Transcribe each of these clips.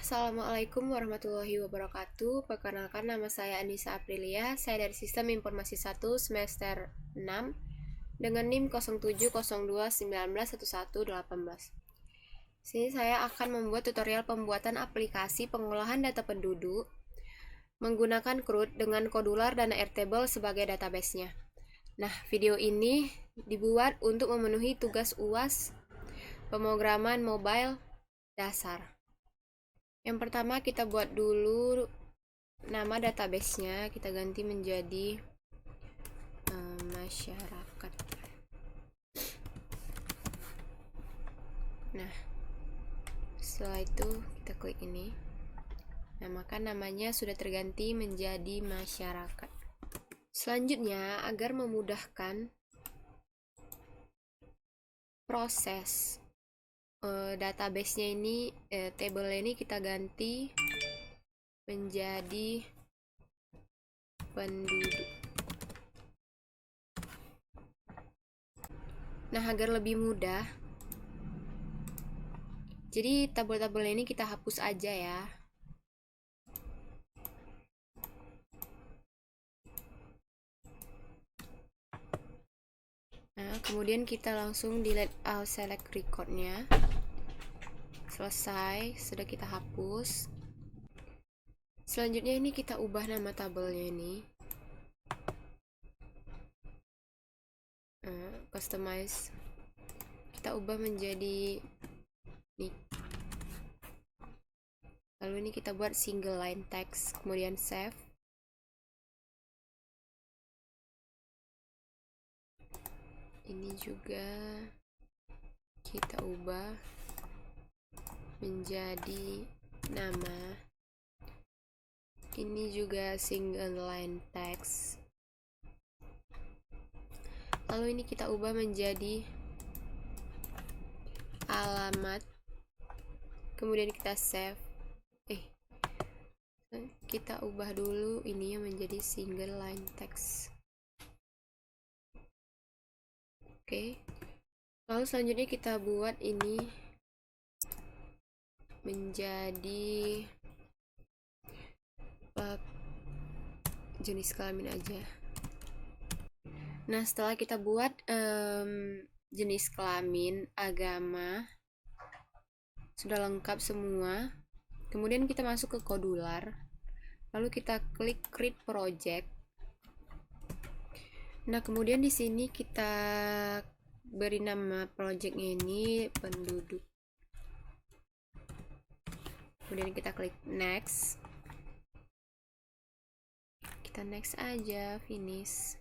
Assalamualaikum warahmatullahi wabarakatuh. Perkenalkan, nama saya Anissa Aprilia. Saya dari Sistem Informasi 1 semester 6 dengan NIM 0702191118. Sini saya akan membuat tutorial pembuatan aplikasi pengolahan data penduduk menggunakan CRUD dengan Kodular dan Airtable sebagai database-nya. Nah, video ini dibuat untuk memenuhi tugas UAS pemrograman mobile dasar. Yang pertama, kita buat dulu nama database-nya, kita ganti menjadi masyarakat. Nah, setelah itu kita klik ini. Nah, maka namanya sudah terganti menjadi masyarakat. Selanjutnya, agar memudahkan proses database-nya ini, table ini kita ganti menjadi penduduk. Nah, agar lebih mudah, jadi tabel-tabel ini kita hapus aja ya. Nah, kemudian kita langsung delete all select record-nya. Selesai, sudah kita hapus. Selanjutnya ini kita ubah nama tabelnya ini. Customize. Kita ubah menjadi ini. Lalu ini kita buat single line text, kemudian save. Ini juga kita ubah menjadi nama. Ini juga single line text. Lalu ini kita ubah menjadi alamat. Kemudian kita save. Kita ubah dulu ini menjadi single line text. Oke. Lalu selanjutnya kita buat ini menjadi jenis kelamin aja. Nah, setelah kita buat jenis kelamin, agama, sudah lengkap semua. Kemudian kita masuk ke Kodular. Lalu kita klik create project. Nah, kemudian di sini kita beri nama projectnya ini penduduk. Kemudian kita klik next. Kita next aja, finish.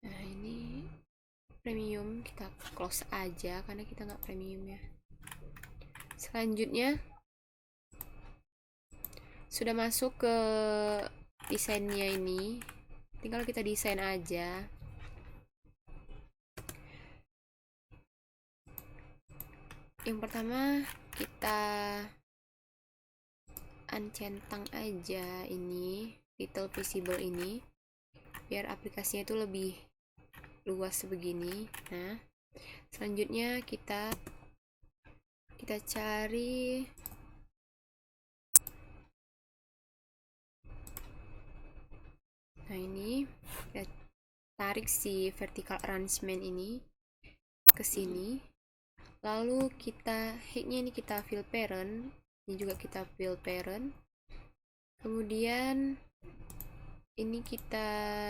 Nah, ini premium, kita close aja karena kita nggak premium ya. Selanjutnya sudah masuk ke desainnya ini, tinggal kita desain aja. Yang pertama kita uncentang aja ini little visible ini biar aplikasinya itu lebih luas begini. Nah, selanjutnya kita cari ini, kita tarik si vertical arrangement ini ke sini. Lalu kita hidnya ini kita fill parent, ini juga kita fill parent. Kemudian ini kita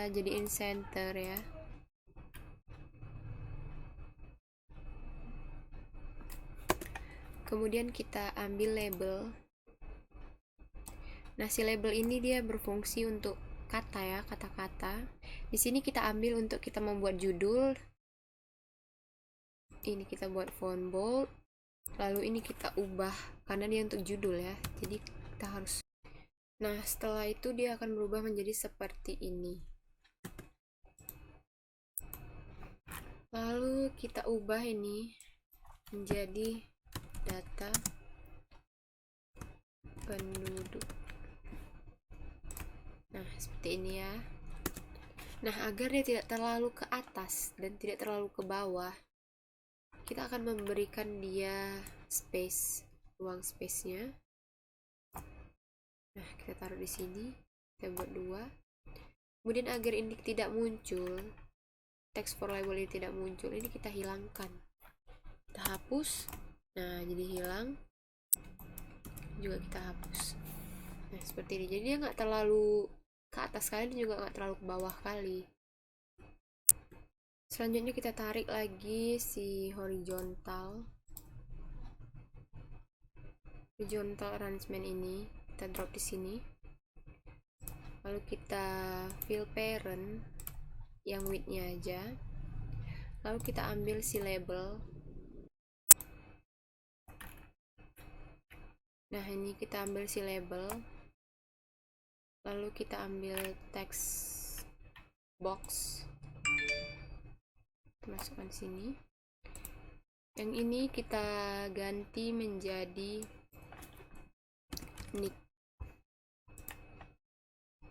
jadiin center ya. Kemudian kita ambil label. Nah, si label ini dia berfungsi untuk kata ya, kata-kata. Di sini kita ambil untuk kita membuat judul. Ini kita buat font bold. Lalu ini kita ubah karena dia untuk judul ya. Jadi kita harus. Nah, setelah itu dia akan berubah menjadi seperti ini. Lalu kita ubah ini menjadi data penduduk. Nah, seperti ini ya. Nah, agar dia tidak terlalu ke atas dan tidak terlalu ke bawah, kita akan memberikan dia space, ruang space-nya. Nah, kita taruh di sini. Kita buat 2. Kemudian agar ini tidak muncul, text for label ini tidak muncul, ini kita hilangkan. Kita hapus. Nah, jadi hilang. Juga kita hapus. Nah, seperti ini. Jadi dia nggak terlalu ke atas kali, dan juga nggak terlalu ke bawah kali. Selanjutnya kita tarik lagi si horizontal arrangement ini, kita drop di sini. Lalu kita fill parent yang width-nya aja. Lalu kita ambil si label. Nah, ini kita ambil si label. Lalu kita ambil text box. Kita masukkan sini. Yang ini kita ganti menjadi nick.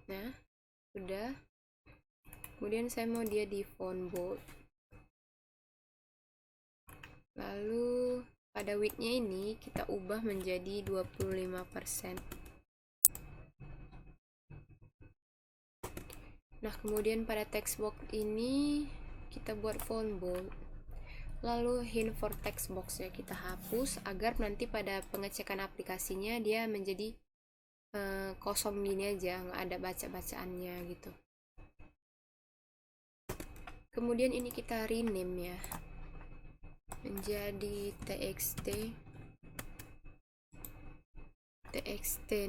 Nah, udah. Kemudian saya mau dia di font bold. Lalu pada width-nya ini kita ubah menjadi 25%. Nah, kemudian pada text box ini kita buat font bold. Lalu hint for text box-nya kita hapus agar nanti pada pengecekan aplikasinya dia menjadi kosong gini aja, nggak ada baca-bacaannya gitu. Kemudian ini kita rename ya menjadi txt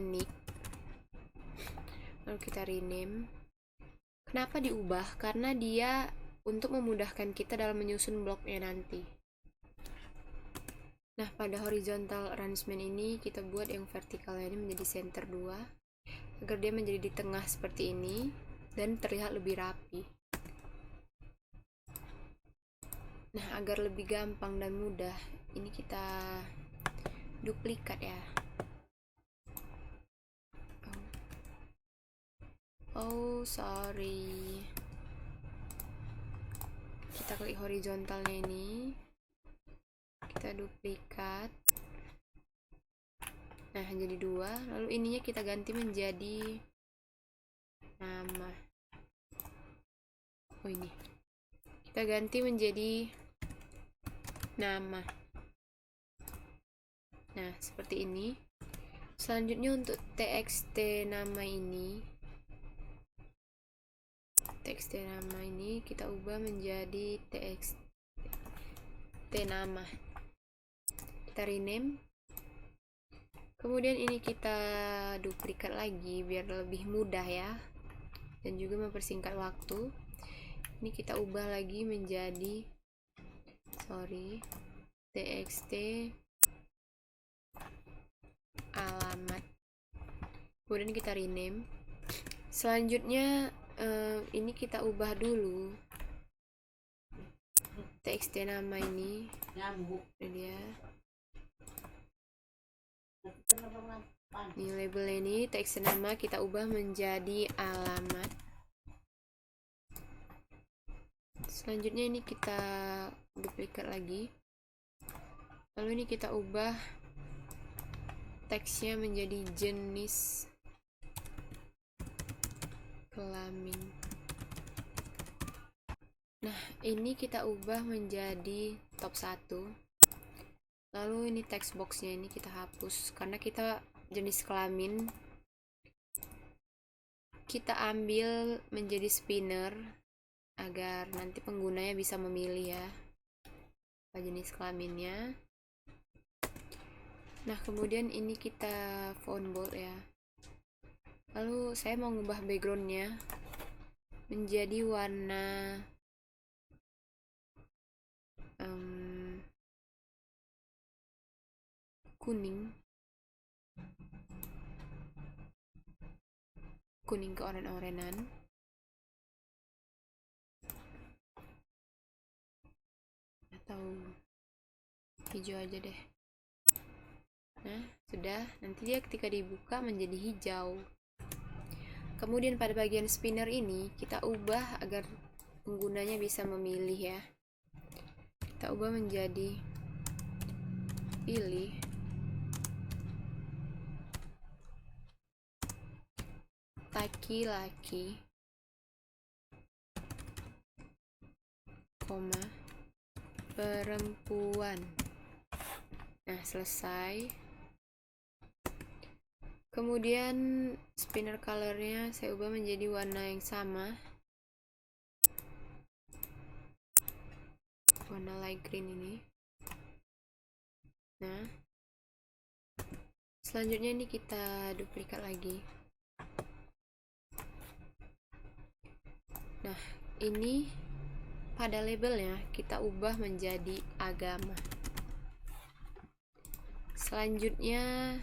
nick. Lalu kita rename. Kenapa diubah? Karena dia untuk memudahkan kita dalam menyusun bloknya nanti. Nah, pada horizontal arrangement ini kita buat yang vertikalnya ini menjadi center 2 agar dia menjadi di tengah seperti ini dan terlihat lebih rapi. Nah, agar lebih gampang dan mudah, ini kita duplikat ya. Oh, sorry. Kita klik horizontalnya ini. Kita duplikat. Nah, jadi 2. Lalu ininya kita ganti menjadi nama. Oh, ini. Kita ganti menjadi nama. Nah, seperti ini. Selanjutnya untuk txt nama ini. Txt nama ini kita ubah menjadi txt nama. Kita rename. Kemudian ini kita duplikat lagi biar lebih mudah ya, dan juga mempersingkat waktu. Ini kita ubah lagi menjadi txt alamat. Kemudian kita rename. Selanjutnya ini kita ubah dulu txt nama ini. Ini dia. Ini label ini teks nama kita ubah menjadi alamat. Selanjutnya ini kita duplikat lagi. Lalu ini kita ubah teksnya menjadi jenis kelamin. Nah, ini kita ubah menjadi top 1. Lalu ini text boxnya ini kita hapus karena kita jenis kelamin kita ambil menjadi spinner agar nanti penggunanya bisa memilih ya apa jenis kelaminnya. Nah, kemudian ini kita font bold ya. Lalu saya mau ngubah backgroundnya menjadi warna kuning ke oren-orenan. Atau hijau aja deh. Nah, Sudah, nanti dia ketika dibuka menjadi hijau. Kemudian pada bagian spinner ini kita ubah agar penggunanya bisa memilih ya. Kita ubah menjadi pilih laki-laki, koma, perempuan. Nah, selesai. Kemudian spinner colornya saya ubah menjadi warna yang sama, warna light green ini. Nah, selanjutnya ini kita duplikat lagi. Nah, ini pada labelnya kita ubah menjadi agama. Selanjutnya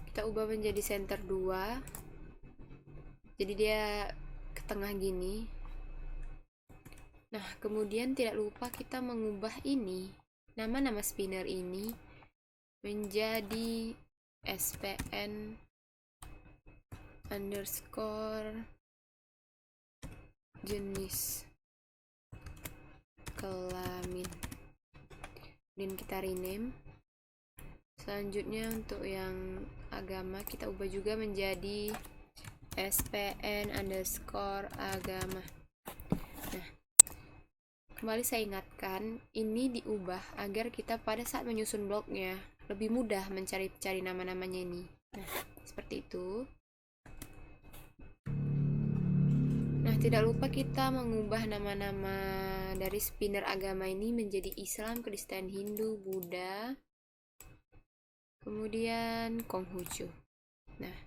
kita ubah menjadi center 2. Jadi dia ke tengah gini. Nah, kemudian tidak lupa kita mengubah ini, nama-nama spinner ini menjadi SPN underscore jenis kelamin, dan kita rename. Selanjutnya untuk yang agama kita ubah juga menjadi SPN underscore agama. Nah, kembali saya ingatkan, ini diubah agar kita pada saat menyusun blognya lebih mudah mencari-cari nama-namanya ini. Nah, seperti itu. Nah, tidak lupa kita mengubah nama-nama dari spinner agama ini menjadi Islam, Kristen, Hindu, Buddha, kemudian Konghucu. Nah,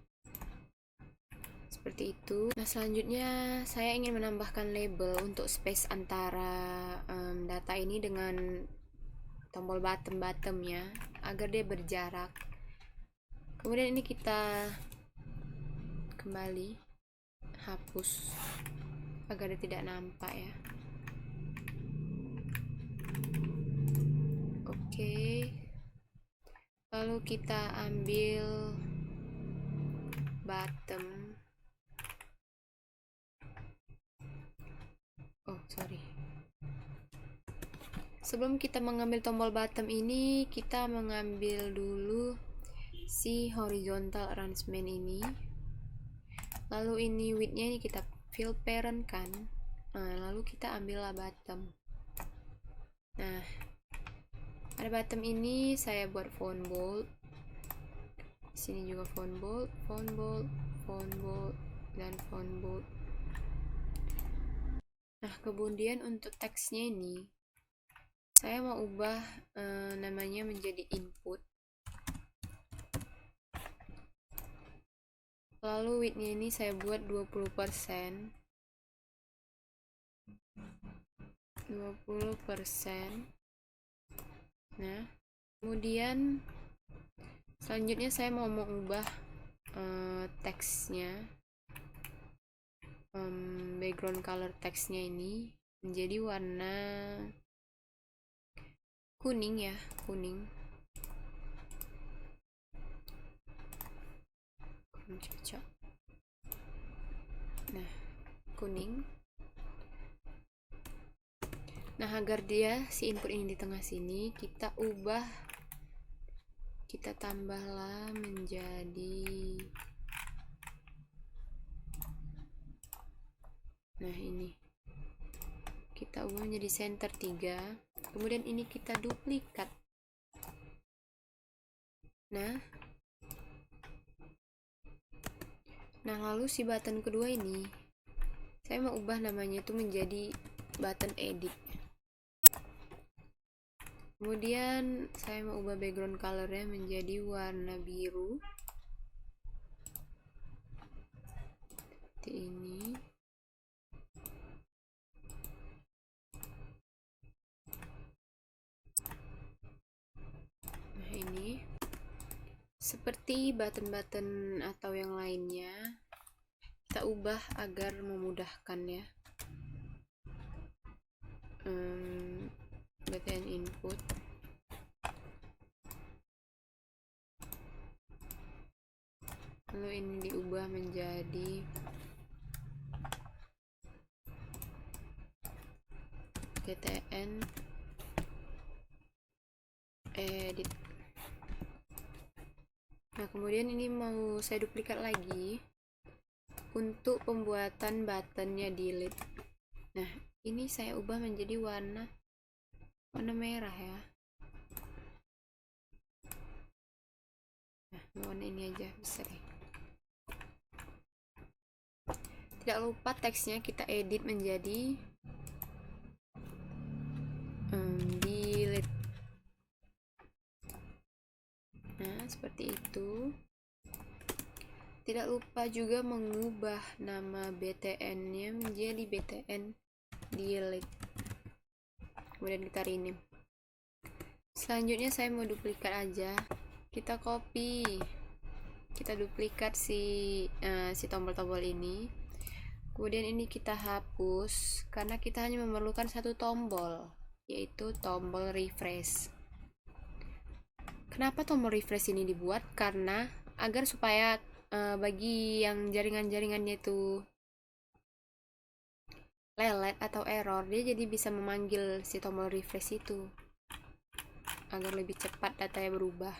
seperti itu. Nah, selanjutnya saya ingin menambahkan label untuk space antara data ini dengan tombol bottom ya, agar dia berjarak. Kemudian ini kita kembali hapus agar dia tidak nampak ya. Oke. Lalu kita ambil bottom. Oh, sorry. Sebelum kita mengambil tombol bottom ini, kita mengambil dulu si horizontal arrangement ini. Lalu ini width-nya ini kita fill parent kan. Nah, lalu kita ambillah bottom. Nah, pada bottom ini saya buat font bold. Di sini juga font bold, font bold, font bold, dan font bold. Nah, kemudian untuk teksnya ini saya mau ubah namanya menjadi input. Lalu width-nya ini saya buat 20%. 20%. Nah, kemudian selanjutnya saya mau mengubah teksnya, background color teksnya ini menjadi warna kuning ya, kuning. Cocok. Nah, kuning. Nah, agar dia si input ini di tengah sini, kita ubah, kita tambahlah menjadi, nah ini kita ubah menjadi center 3. Kemudian ini kita duplikat. Nah, lalu si button kedua ini saya mau ubah namanya itu menjadi button edit. Kemudian saya mau ubah background colornya menjadi warna biru seperti ini. Nah, ini seperti button-button atau yang lainnya kita ubah agar memudahkan ya. Button input. lalu ini diubah menjadi GTN edit. Nah, kemudian ini mau saya duplikat lagi untuk pembuatan buttonnya delete. Nah, ini saya ubah menjadi warna merah ya. Nah, warna ini aja bisa deh. Tidak lupa teksnya kita edit menjadi delete. Nah, seperti itu. Tidak lupa juga mengubah nama btn-nya menjadi btn delete. Kemudian kita rename. Selanjutnya saya mau duplikat aja. Kita copy. Kita duplikat si tombol-tombol ini. Kemudian ini kita hapus karena kita hanya memerlukan satu tombol, yaitu tombol refresh. Kenapa tombol refresh ini dibuat? Karena agar supaya bagi yang jaringan-jaringannya itu lelet atau error, dia jadi bisa memanggil si tombol refresh itu agar lebih cepat datanya berubah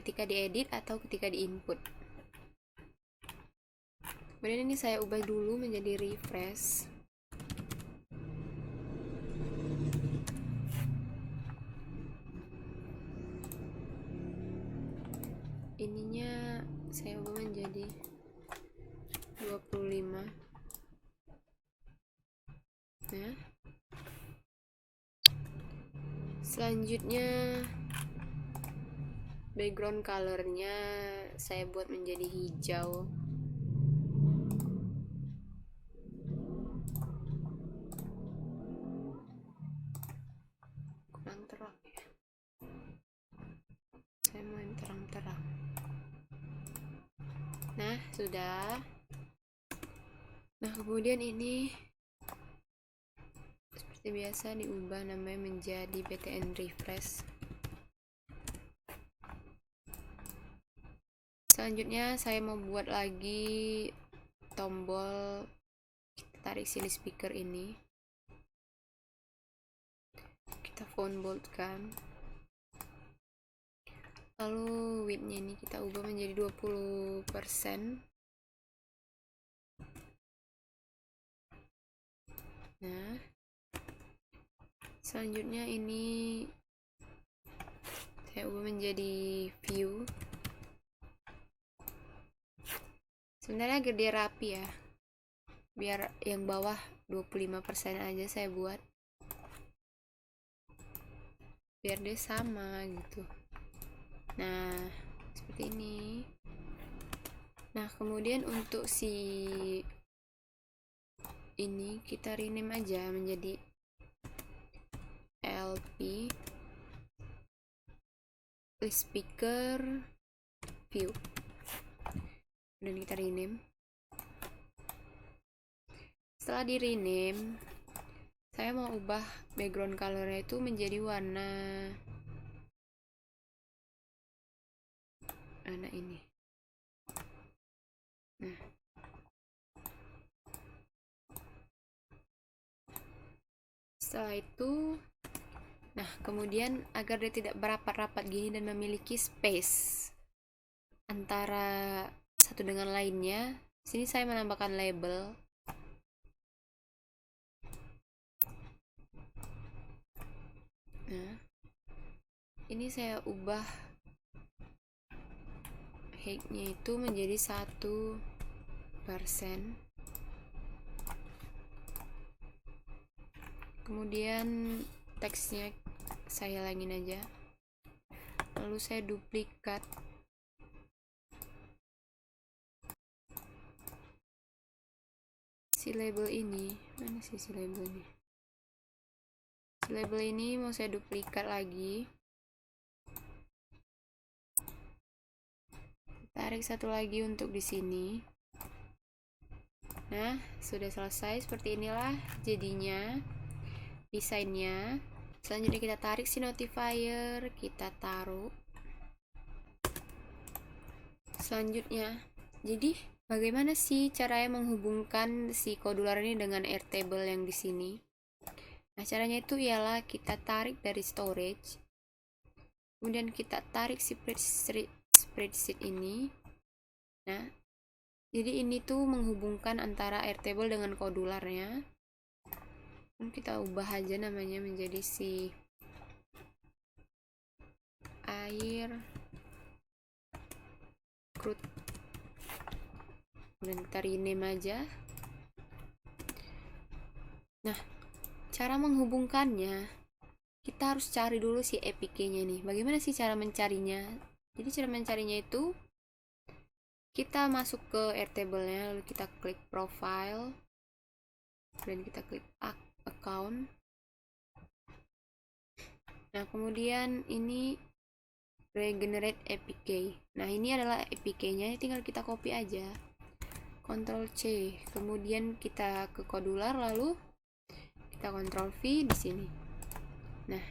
ketika diedit atau ketika diinput. Kemudian ini saya ubah dulu menjadi refresh. Ininya saya ubah menjadi 25. Nah, selanjutnya background colornya saya buat menjadi hijau. Kurang terang ya, saya mau yang terang-terang. Nah, sudah. Nah, kemudian ini seperti biasa diubah namanya menjadi btn refresh. Selanjutnya saya mau buat lagi tombol. Kita tarik sini speaker ini, kita font bold kan, lalu widthnya ini kita ubah menjadi 20%. Nah, selanjutnya ini saya ubah menjadi view. Sebenarnya agar dia rapi ya, biar yang bawah 25% aja saya buat, biar dia sama gitu. Nah, seperti ini. Nah, kemudian untuk si ini kita rename aja menjadi LP speaker view, dan kita rename. Setelah di rename, saya mau ubah background colornya itu menjadi warna ini. Nah, setelah itu, nah kemudian agar dia tidak berapat-rapat gini dan memiliki space antara satu dengan lainnya, sini saya menambahkan label. Nah, ini saya ubah height-nya itu menjadi 1%. Kemudian teksnya saya hilangin aja, lalu saya duplikat. Si label ini, mana sih si label ini? Si label ini mau saya duplikat lagi. Tarik satu lagi untuk di sini. Nah, sudah selesai. Seperti inilah jadinya desainnya. Selanjutnya kita tarik si notifier, kita taruh. Selanjutnya Jadi bagaimana sih caranya menghubungkan si kodular ini dengan Airtable yang di sini? Nah, caranya itu ialah kita tarik dari storage, kemudian kita tarik si spreadsheet ini. Nah, jadi ini tuh menghubungkan antara Airtable dengan kodularnya. Kita ubah aja namanya menjadi si air crude, kemudian kita rename aja. Nah, cara menghubungkannya kita harus cari dulu si APK-nya nih. Bagaimana sih cara mencarinya? Jadi cara mencarinya itu kita masuk ke Airtable-nya, lalu kita klik profile, dan kita klik account. Nah, kemudian ini regenerate APK. Nah, ini adalah APK-nya, tinggal kita copy aja. Ctrl C, kemudian kita ke kodular, lalu kita Ctrl V di sini. Nah,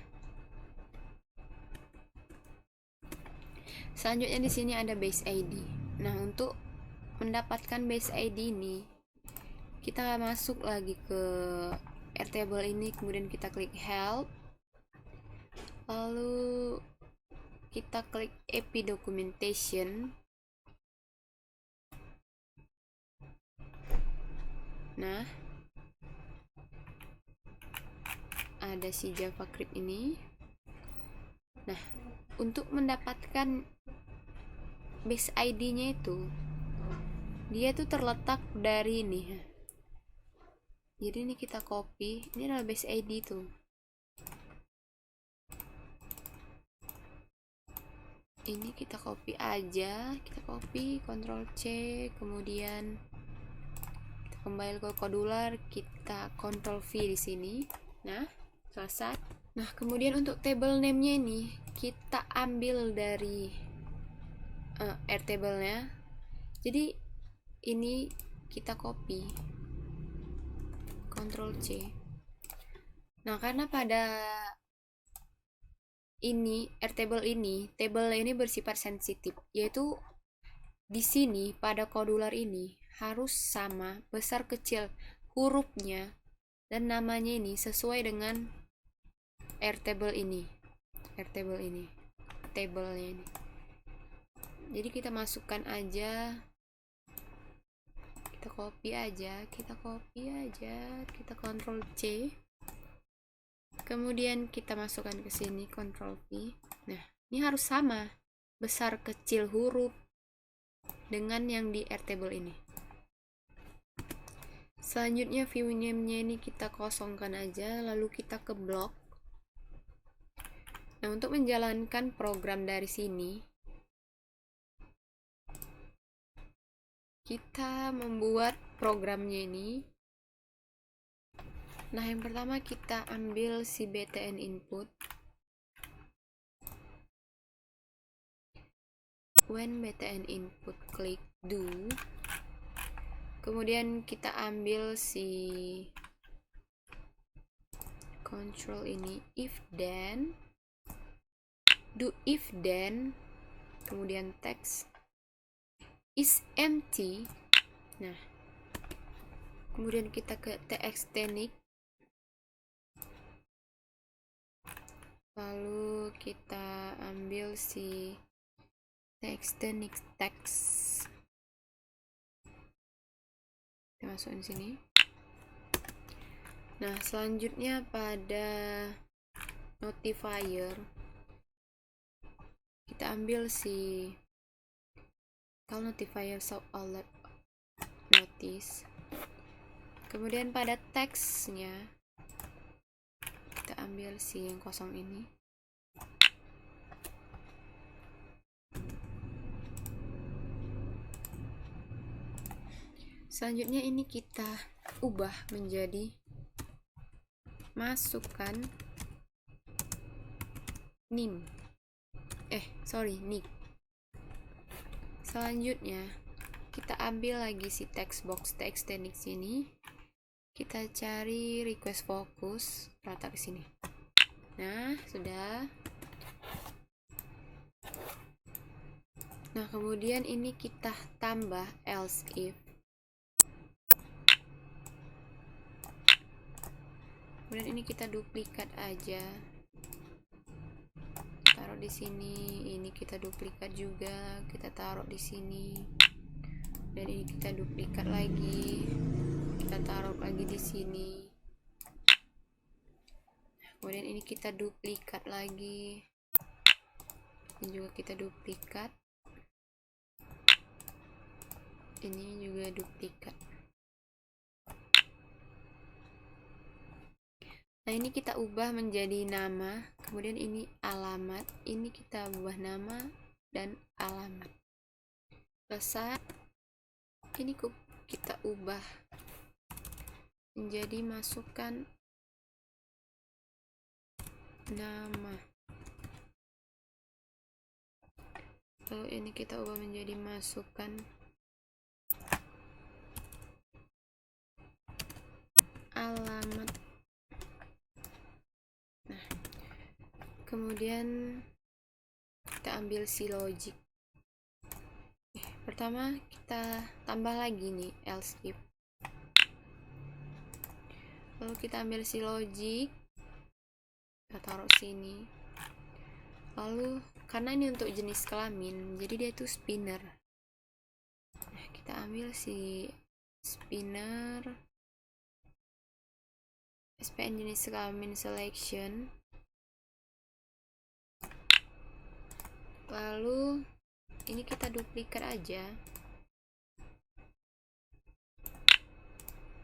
selanjutnya di sini ada base ID. Nah, untuk mendapatkan base ID ini, kita masuk lagi ke Airtable ini, kemudian kita klik help, lalu kita klik AP documentation. Nah, ada si JavaScript ini. Nah, untuk mendapatkan base ID-nya itu, dia tuh terletak dari ini. Jadi ini kita copy, ini adalah base ID tuh. Ini kita copy aja, kita copy, Ctrl C, kemudian kita kembali ke kodular, kita Ctrl V di sini. Nah, selesai. Nah, kemudian untuk table name-nya ini kita ambil dari Airtable-nya. Jadi ini kita copy, Ctrl C. Nah, karena pada ini Airtable ini, table ini bersifat sensitif, yaitu di sini pada kodular ini harus sama besar kecil hurufnya dan namanya ini sesuai dengan Airtable ini. Tablenya ini. Jadi kita masukkan aja, kita copy aja, kita Ctrl C. Kemudian kita masukkan ke sini, Ctrl V. Nah, ini harus sama besar kecil huruf dengan yang di Airtable ini. Selanjutnya view name-nya ini kita kosongkan aja, lalu kita ke blok. Nah, untuk menjalankan program dari sini, kita membuat programnya ini. Nah, yang pertama kita ambil si btn input. When btn input, klik do. Kemudian kita ambil si control ini, if then, do if then, kemudian text is empty. Nah, kemudian kita ke txtnik, lalu kita ambil si txtnik text, kita masukin sini. Nah, selanjutnya pada notifier kita ambil si call notifier show alert notice. Kemudian pada teksnya kita ambil si yang kosong ini. Selanjutnya ini kita ubah menjadi masukkan nick. Selanjutnya kita ambil lagi si text box txtnik sini. Kita cari request focus, rata ke sini. Nah, sudah. Nah, kemudian ini kita tambah else if. Kemudian ini kita duplikat aja. Taruh di sini, ini kita duplikat juga, kita taruh di sini. Dan ini kita duplikat lagi. Kita taruh lagi di sini. Kemudian ini kita duplikat lagi. Ini juga kita duplikat. Ini juga duplikat. Nah, ini kita ubah menjadi nama. Kemudian ini alamat. Ini kita ubah nama dan alamat. Selesai. Ini kita ubah menjadi masukkan nama. Lalu ini kita ubah menjadi masukkan alamat. Nah, kemudian kita ambil si logic. Pertama kita tambah lagi nih else if. Lalu kita ambil si logic, kita taruh sini. Lalu karena ini untuk jenis kelamin, jadi dia itu spinner. Nah, kita ambil si spinner, SPN jenis kelamin selection. Lalu ini kita duplikat aja.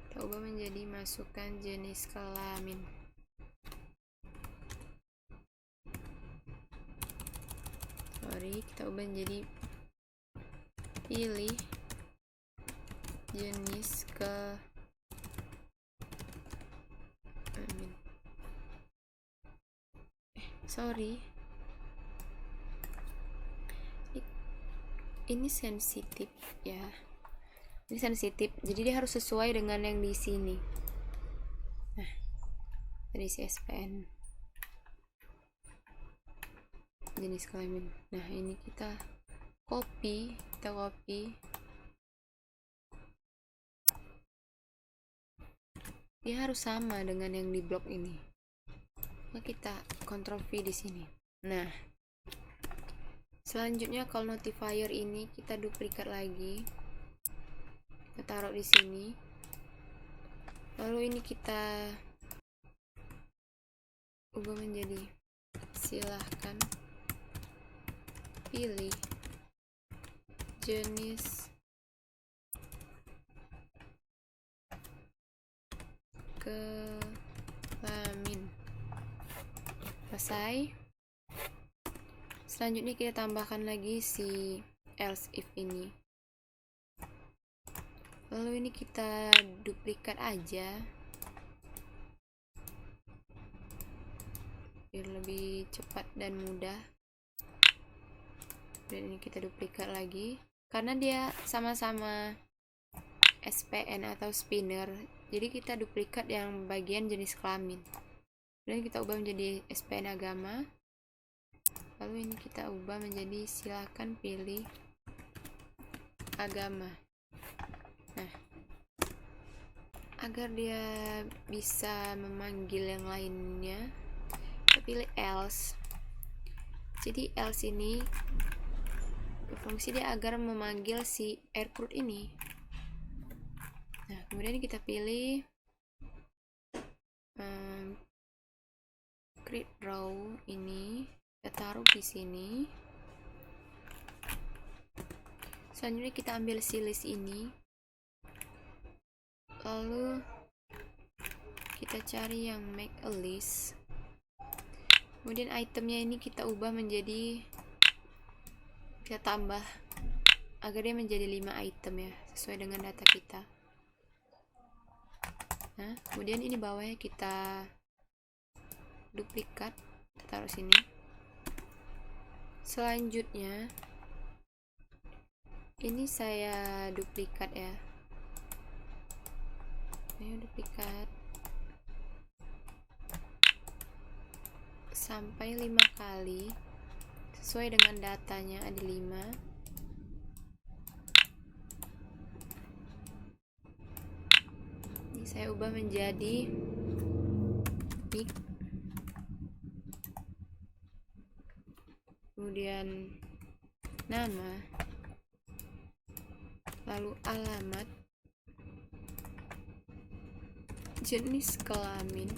Kita ubah menjadi masukkan jenis kelamin. Kita ubah menjadi pilih jenis kelamin. Ini sensitif ya. Ini sensitif, jadi dia harus sesuai dengan yang di sini. Nah, dari si SPN jenis kelamin. Nah, ini kita copy. Dia harus sama dengan yang di blok ini. Nah, kita Ctrl V di sini. Nah, selanjutnya call notifier ini kita duplikat lagi. Kita taruh di sini. Lalu ini kita ubah menjadi silahkan pilih jenis kelamin. Selesai. Selanjutnya kita tambahkan lagi si else if ini. Lalu ini kita duplikat aja biar lebih cepat dan mudah. Dan ini kita duplikat lagi karena dia sama-sama SPN atau spinner, jadi kita duplikat yang bagian jenis kelamin. Dan kita ubah menjadi SPN agama. Lalu ini kita ubah menjadi silakan pilih agama. Nah, agar dia bisa memanggil yang lainnya, kita pilih else. Jadi else ini berfungsi dia agar memanggil si recruit ini. Nah, kemudian kita pilih create row ini, kita taruh di sini. Selanjutnya kita ambil si list ini, lalu kita cari yang make a list. Kemudian itemnya ini kita ubah menjadi, kita tambah agar dia menjadi 5 item ya, sesuai dengan data kita. Nah, kemudian ini bawahnya kita duplikat, kita taruh sini. Selanjutnya ini saya duplikat ya, saya duplikat sampai 5 kali sesuai dengan datanya, ada 5. saya ubah menjadi nick, kemudian nama, lalu alamat, jenis kelamin,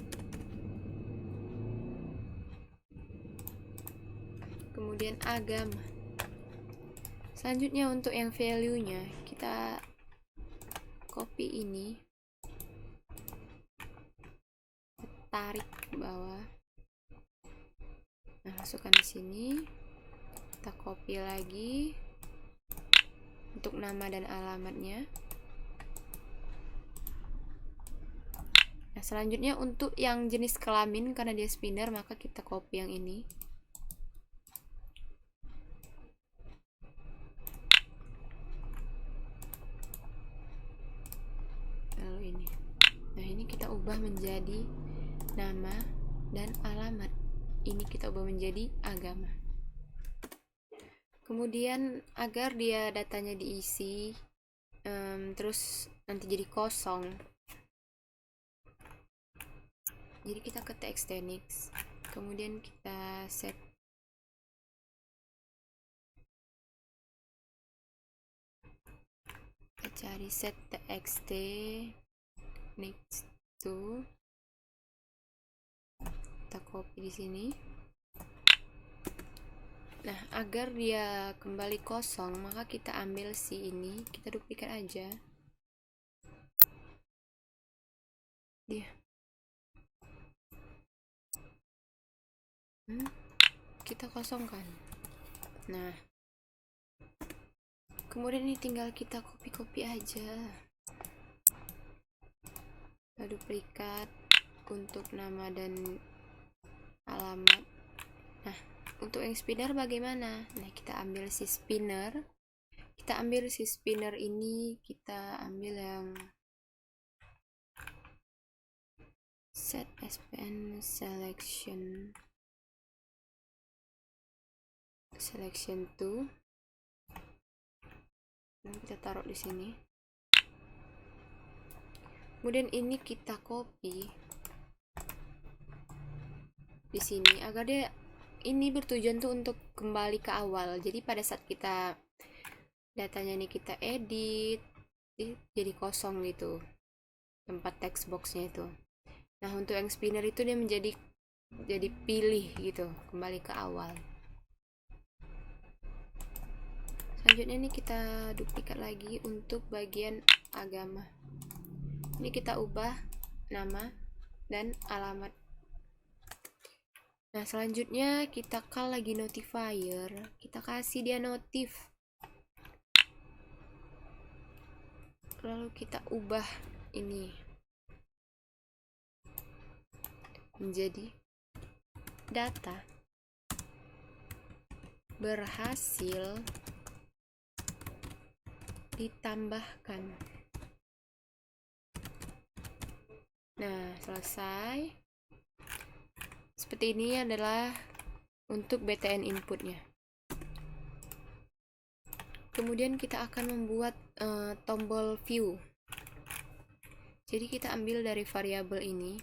kemudian agama. Selanjutnya untuk yang value-nya, kita copy ini, tarik ke bawah. Nah, masukkan di sini. Kita copy lagi untuk nama dan alamatnya. Nah, selanjutnya untuk yang jenis kelamin, karena dia spinner, maka kita copy yang ini. Lalu ini. Nah, ini kita ubah menjadi nama dan alamat. Ini kita ubah menjadi agama. Kemudian agar dia datanya diisi, terus nanti jadi kosong, jadi kita ke TXT-Nix, kemudian kita set cari set TXT next to, kita copy di sini. Nah, agar dia kembali kosong, maka kita ambil si ini, kita duplikat aja dia. Kita kosongkan. Nah, kemudian ini tinggal kita copy aja. Kita duplikat untuk nama dan alamat. Nah, untuk yang spinner bagaimana? Nah, kita ambil si spinner. Ini, kita ambil yang set SPN selection 2. Dan kita taruh di sini. Kemudian ini kita copy di sini agar dia ini bertujuan tuh untuk kembali ke awal. Jadi pada saat kita datanya ini kita edit, jadi kosong gitu tempat text boxnya itu. Nah, untuk yang spinner itu dia menjadi pilih gitu, kembali ke awal. Selanjutnya ini kita duplikat lagi untuk bagian agama. Ini kita ubah nama dan alamat. Nah, selanjutnya kita call lagi notifier, kita kasih dia notif, lalu kita ubah ini menjadi data berhasil ditambahkan. Nah, selesai. Seperti ini adalah untuk BTN inputnya. Kemudian kita akan membuat tombol view. Jadi kita ambil dari variabel ini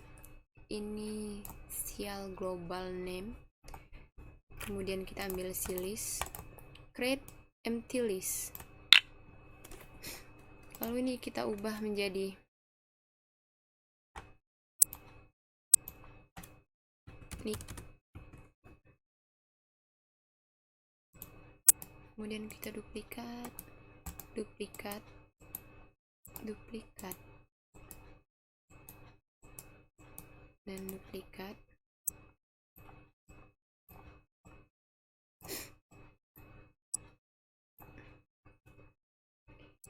initial global name, kemudian kita ambil si list, create empty list, lalu ini kita ubah menjadi nick, kemudian kita duplikat dan duplikat.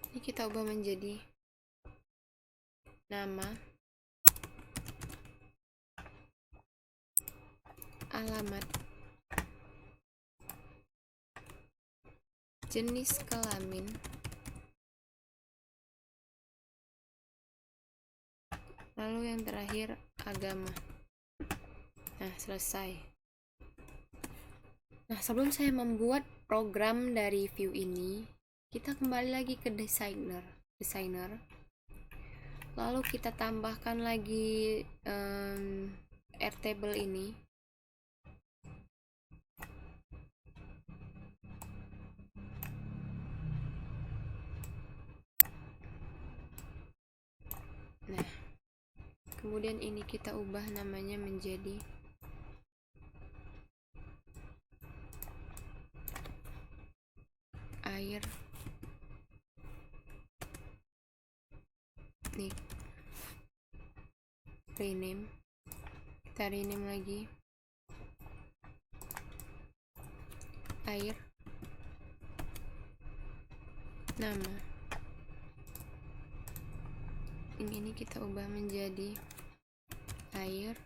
Ini kita ubah menjadi nama, alamat, jenis kelamin, lalu yang terakhir agama. Nah, selesai. Nah, sebelum saya membuat program dari view ini, kita kembali lagi ke designer, Lalu kita tambahkan lagi Airtable ini. Nah, kemudian ini kita ubah namanya menjadi air nih, rename, kita rename lagi air nama. Ini kita ubah menjadi air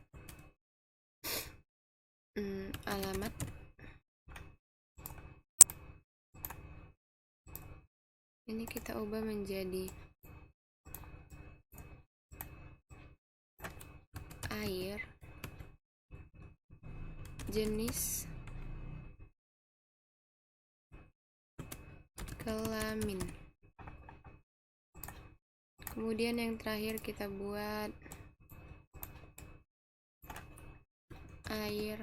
alamat. Ini kita ubah menjadi air jenis kelamin. Kemudian yang terakhir kita buat air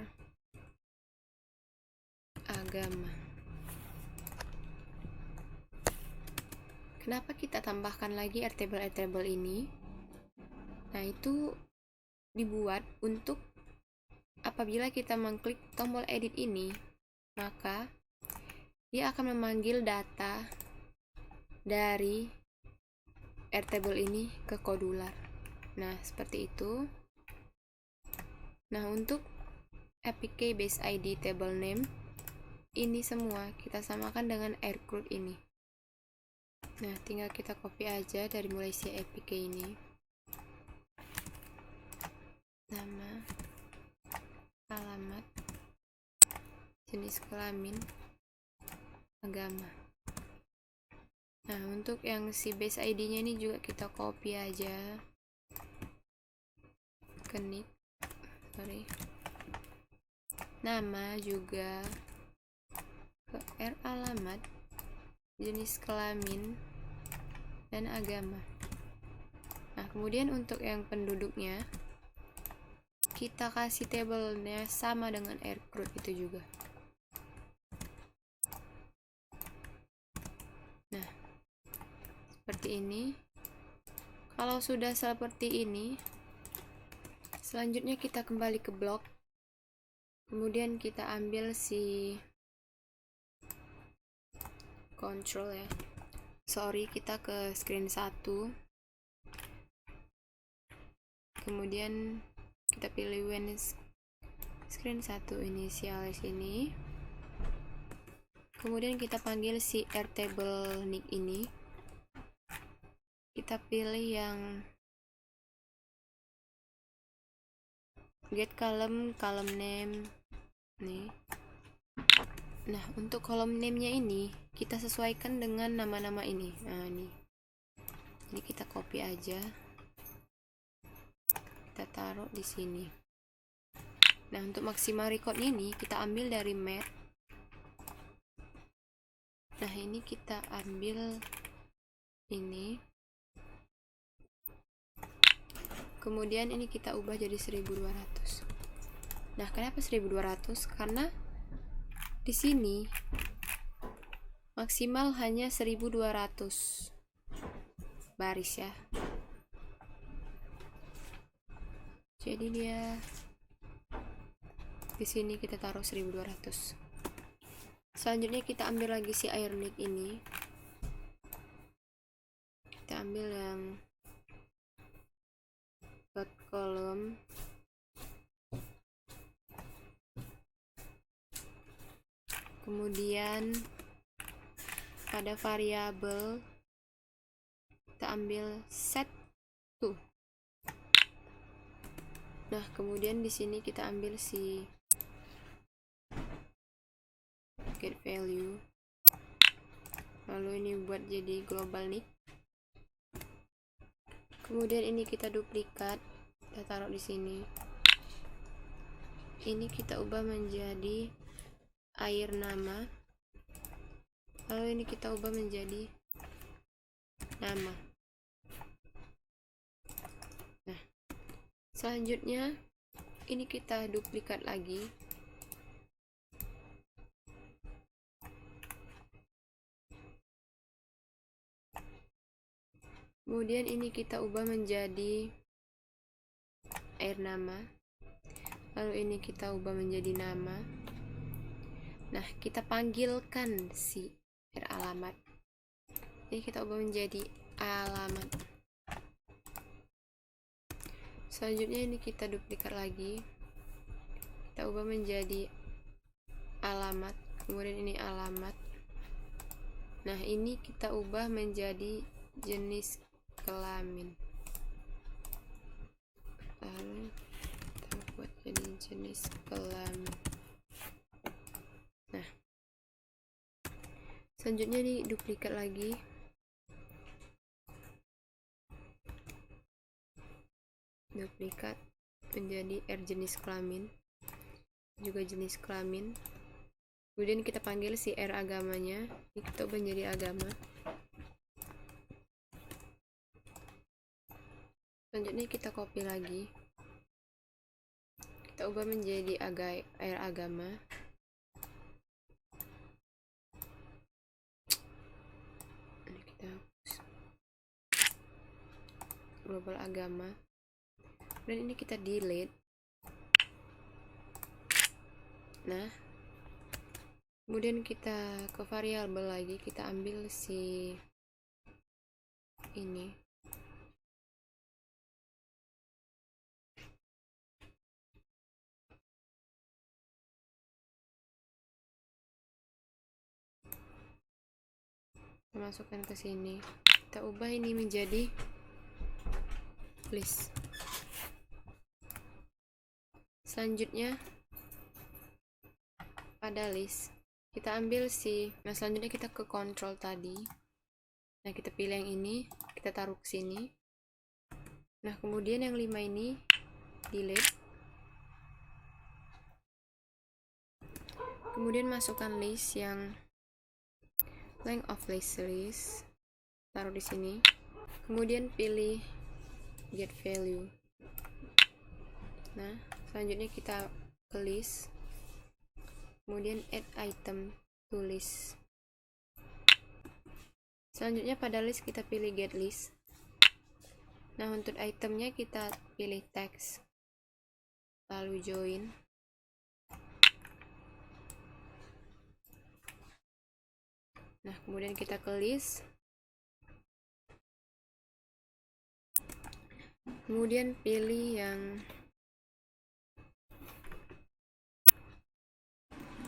agama. Kenapa kita tambahkan lagi Airtable ini? Nah, itu dibuat untuk apabila kita mengklik tombol edit ini, maka dia akan memanggil data dari Airtable ini ke Kodular. Nah, seperti itu. Nah, untuk APK base ID table name ini semua kita samakan dengan AirCRUD ini. Nah, tinggal kita copy aja dari mulai si APK ini. Nama, alamat, jenis kelamin, agama. Nah, untuk yang si base ID-nya ini juga kita copy aja ke nick, nama juga ke R alamat, jenis kelamin, dan agama. Nah, kemudian untuk yang penduduknya kita kasih tabelnya sama dengan AirCRUD itu juga. Nah, seperti ini. Kalau sudah seperti ini, selanjutnya kita kembali ke blog. Kemudian kita ambil si control ya. Sorry, kita ke screen 1. Kemudian kita pilih when screen 1 inisialis ini. Kemudian kita panggil si Airtable nick ini. Kita pilih yang get column name nih. Nah, untuk column name-nya ini kita sesuaikan dengan nama-nama ini. Nah, ini kita copy aja. Kita taruh di sini. Nah, untuk maksimal record ini kita ambil dari map. Nah, ini kita ambil ini. Kemudian ini kita ubah jadi 1200. Nah, kenapa 1200? Karena di sini maksimal hanya 1200 baris ya. Jadi dia di sini kita taruh 1200. Selanjutnya kita ambil lagi si air nick ini. Kita ambil yang dot column. Kemudian pada variabel kita ambil set to. Nah, kemudian di sini kita ambil si get value. Lalu ini buat jadi global nick. Kemudian ini kita duplikat, kita taruh di sini. Ini kita ubah menjadi air nama. Lalu ini kita ubah menjadi nama. Selanjutnya ini kita duplikat lagi. Kemudian ini kita ubah menjadi air nama. Lalu ini kita ubah menjadi nama. Nah, kita panggilkan si air alamat. Ini kita ubah menjadi alamat. Selanjutnya ini kita duplikat lagi. Kita ubah menjadi alamat. Kemudian ini alamat. Nah, ini kita ubah menjadi jenis kelamin. Lalu kita buat jadi jenis kelamin. Nah, selanjutnya ini duplikat lagi. Duplikat menjadi R jenis kelamin, juga jenis kelamin. Kemudian kita panggil si R agamanya. Ini kita ubah menjadi agama. Selanjutnya kita copy lagi. Kita ubah menjadi R agama. Ini kita hapus. Global agama. Dan ini kita delete. Nah, kemudian kita ke variabel lagi, kita ambil si ini. Kita masukkan ke sini. Kita ubah ini menjadi list. Selanjutnya pada list kita ambil selanjutnya kita ke control tadi. Nah, kita pilih yang ini, kita taruh ke sini. Nah, kemudian yang 5 ini delete. Kemudian masukkan list yang length of list, taruh di sini. Kemudian pilih get value. Nah, selanjutnya kita ke list. Kemudian add item to list. Selanjutnya pada list kita pilih get list. Nah, untuk itemnya kita pilih text, lalu join. Nah, kemudian kita ke list. Kemudian pilih yang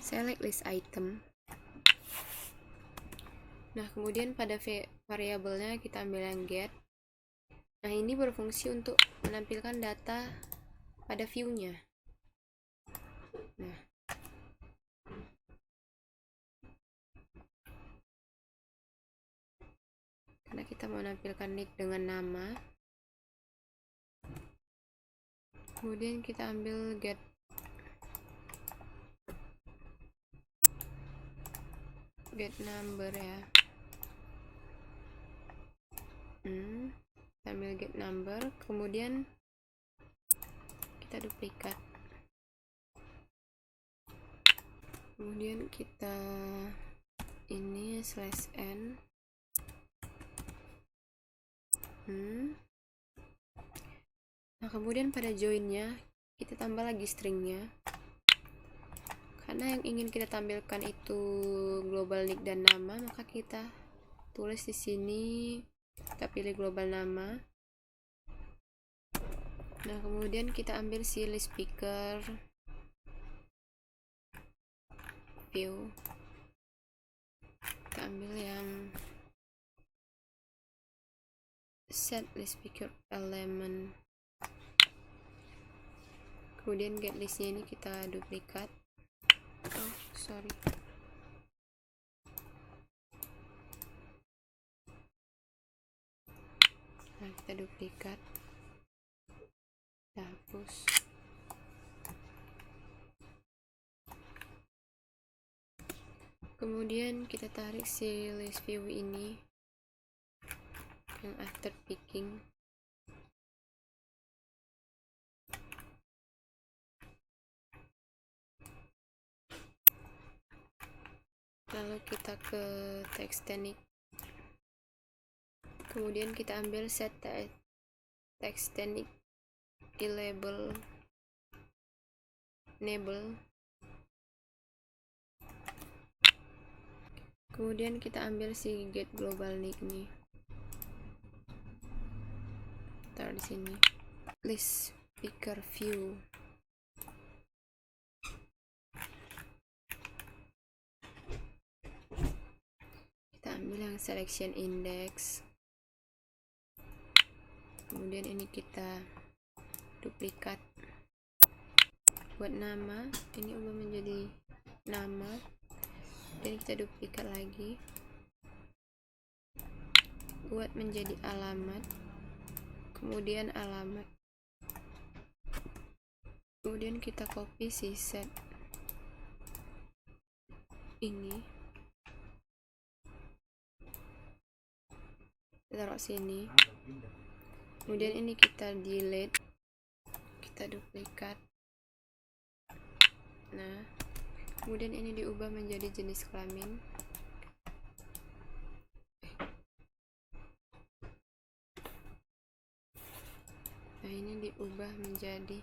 select list item. Nah, kemudian pada variabelnya kita ambil yang get. Nah, ini berfungsi untuk menampilkan data pada view-nya. Nah, karena kita mau menampilkan nick dengan nama, kemudian kita ambil get number ya. Kita ambil get number, kemudian kita duplikat. Kemudian kita ini /n. Nah, kemudian pada joinnya kita tambah lagi stringnya. Karena yang ingin kita tampilkan itu global nick dan nama, maka kita tulis di sini. Kita pilih global nama. Nah, kemudian kita ambil si list picker view. Kita ambil yang set list picker element. Kemudian get listnya ini kita duplikat. Nah, kita duplikat, kita hapus. Kemudian kita tarik si list view ini yang after picking. lalu kita ke text teknik, kemudian kita ambil set text teknik label enable, kemudian kita ambil si get global nick nih, taruh di sini, list speaker view, kita ambil yang selection index, kemudian ini kita duplikat, buat nama ini ubah menjadi nama, dan kita duplikat lagi, buat menjadi alamat, kemudian alamat, kemudian kita copy si set ini, kita taruh sini, kemudian ini kita delete, kita duplikat, nah kemudian ini diubah menjadi jenis kelamin, nah ini diubah menjadi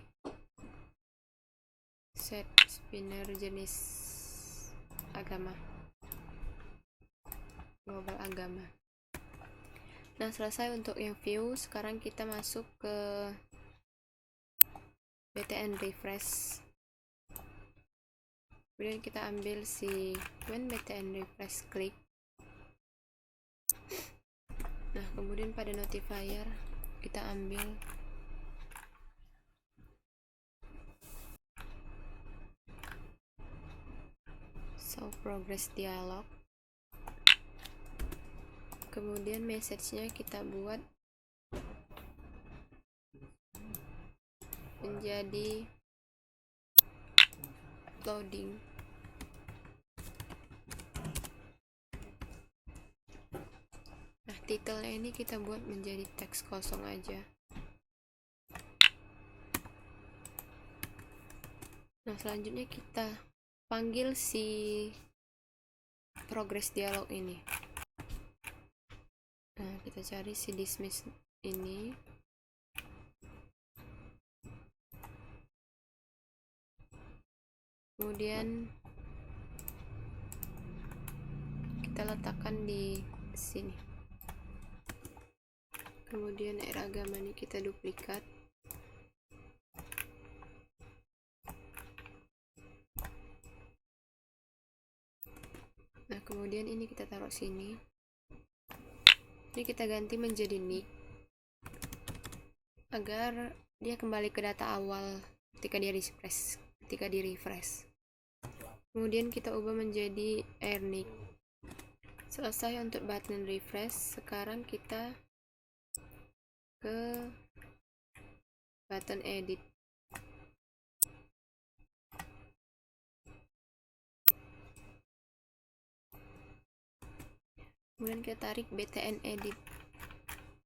set spinner jenis agama, global agama. Nah selesai untuk yang view. Sekarang kita masuk ke btn refresh, kemudian kita ambil si when btn refresh klik, nah kemudian pada notifier kita ambil show progress dialog, kemudian message-nya kita buat menjadi loading, nah title ini kita buat menjadi teks kosong aja. Nah selanjutnya kita panggil si progress dialog ini, nah kita cari si dismiss ini, kemudian kita letakkan di sini, kemudian agama ini kita duplikat, nah kemudian ini kita taruh sini, ini kita ganti menjadi nick agar dia kembali ke data awal ketika di refresh, kemudian kita ubah menjadi air nick. Selesai untuk button refresh. Sekarang kita ke button edit, kemudian kita tarik btn edit,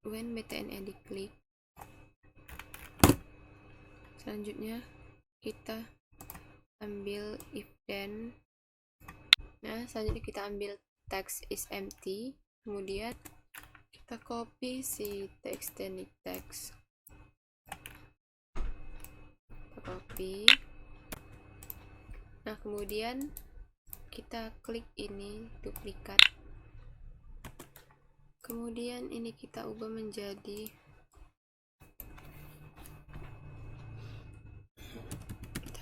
when btn edit klik, selanjutnya kita ambil if then, nah selanjutnya kita ambil text is empty, kemudian kita copy si text teknik text, kita copy, nah kemudian kita klik ini duplikat, kemudian ini kita ubah menjadi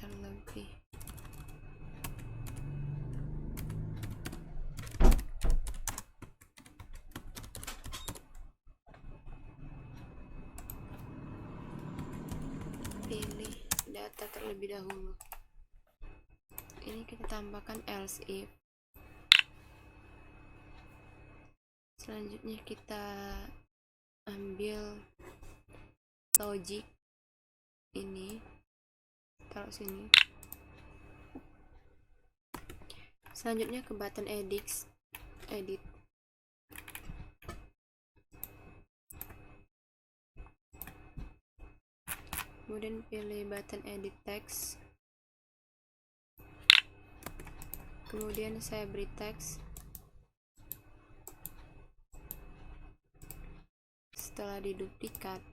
terlebih pilih data terlebih dahulu, ini kita tambahkan else if, selanjutnya kita ambil logic ini, taruh sini, selanjutnya ke button edit, kemudian pilih button edit text, kemudian saya beri teks setelah diduplikat,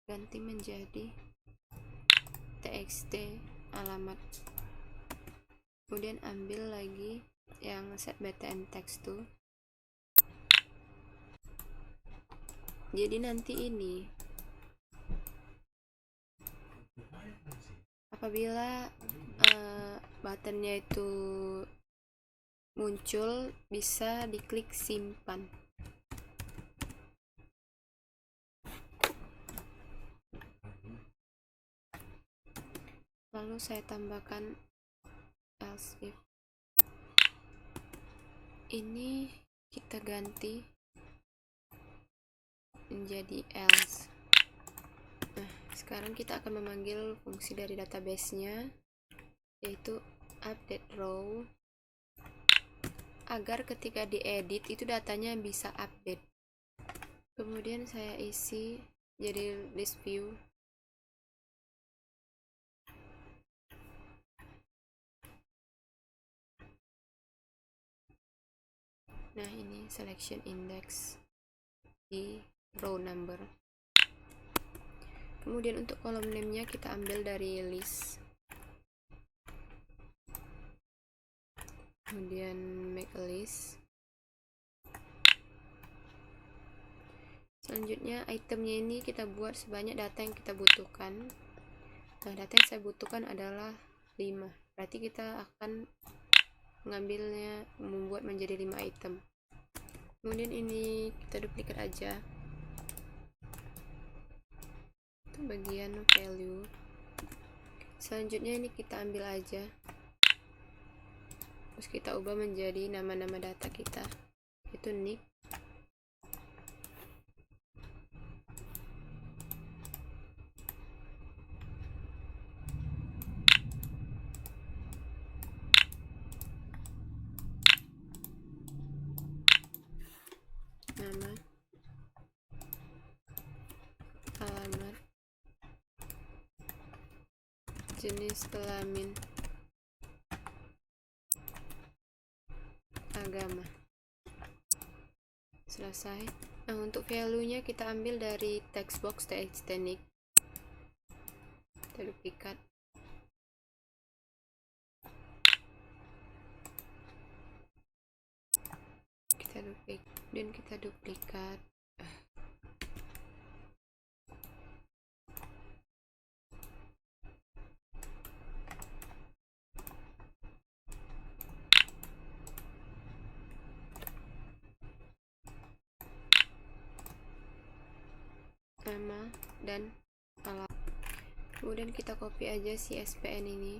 ganti menjadi txt alamat. Kemudian ambil lagi yang set btn text tuh. Jadi nanti ini apabila buttonnya itu muncul, bisa diklik simpan. Lalu saya tambahkan else if. Ini kita ganti menjadi else. Nah, sekarang kita akan memanggil fungsi dari database-nya, yaitu update row, agar ketika diedit itu datanya bisa update. Kemudian saya isi jadi list view. Nah, ini selection index di row number. Kemudian untuk kolom name-nya kita ambil dari list. Kemudian make a list. Selanjutnya itemnya ini kita buat sebanyak data yang kita butuhkan. Nah, data yang saya butuhkan adalah 5. Berarti kita akan mengambilnya, membuat menjadi 5 item. Kemudian ini kita duplikat aja. Itu bagian value. Selanjutnya ini kita ambil aja. Terus kita ubah menjadi nama-nama data kita. Itu nick. Nama, alamat, jenis kelamin, agama. Selesai. Nah, untuk value-nya kita ambil dari text box txt nick. Kita duplikat. Dan kita duplikat. Nama dan alamat. Kemudian kita copy aja si SPN ini.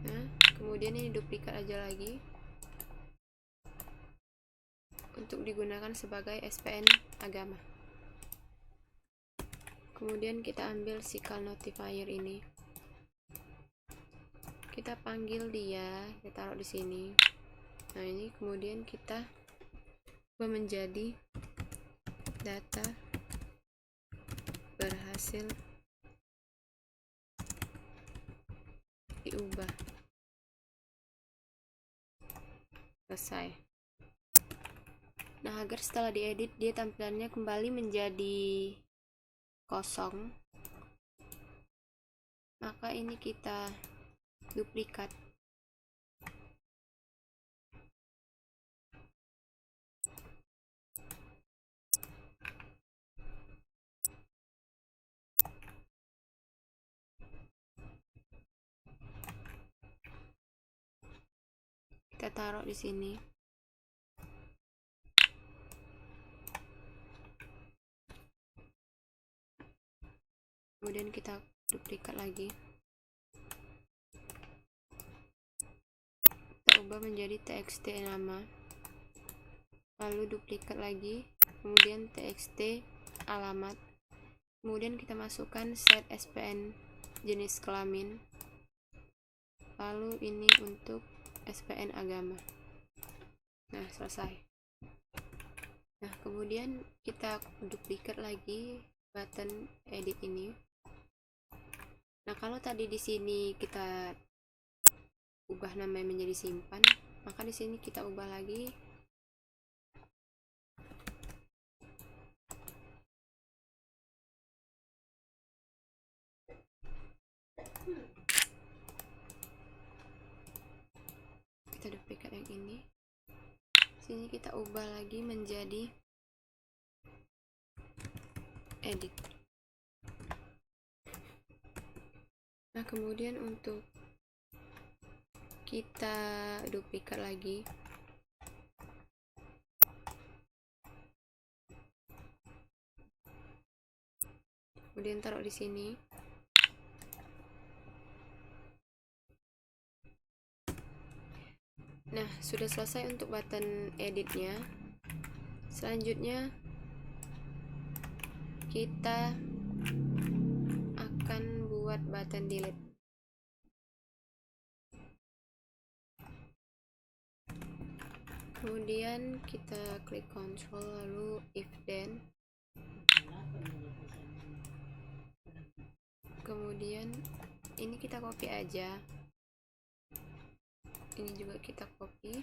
Nah, kemudian ini duplikat aja lagi untuk digunakan sebagai SPN agama. Kemudian kita ambil si call notifier ini. Kita panggil dia, kita taruh di sini. Nah, ini kemudian kita ubah menjadi data berhasil diubah. Selesai. Nah, agar setelah diedit dia tampilannya kembali menjadi kosong, maka ini kita duplikat. Kita taruh di sini. Kemudian kita duplikat lagi. Kita ubah menjadi txt nama. Lalu duplikat lagi. Kemudian txt alamat. Kemudian kita masukkan set SPN jenis kelamin. Lalu ini untuk SPN agama. Nah, selesai. Nah, kemudian kita duplikat lagi button edit ini. Nah, kalau tadi di sini kita ubah namanya menjadi simpan, maka di sini kita ubah lagi kita duplicate yang ini. Sini kita ubah lagi menjadi edit. Nah, kemudian untuk kita duplikat lagi. Kemudian taruh di sini. Nah, sudah selesai untuk button editnya. Selanjutnya kita akan buat button delete. Kemudian kita klik Ctrl lalu if then. Kemudian ini kita copy aja. Ini juga kita copy.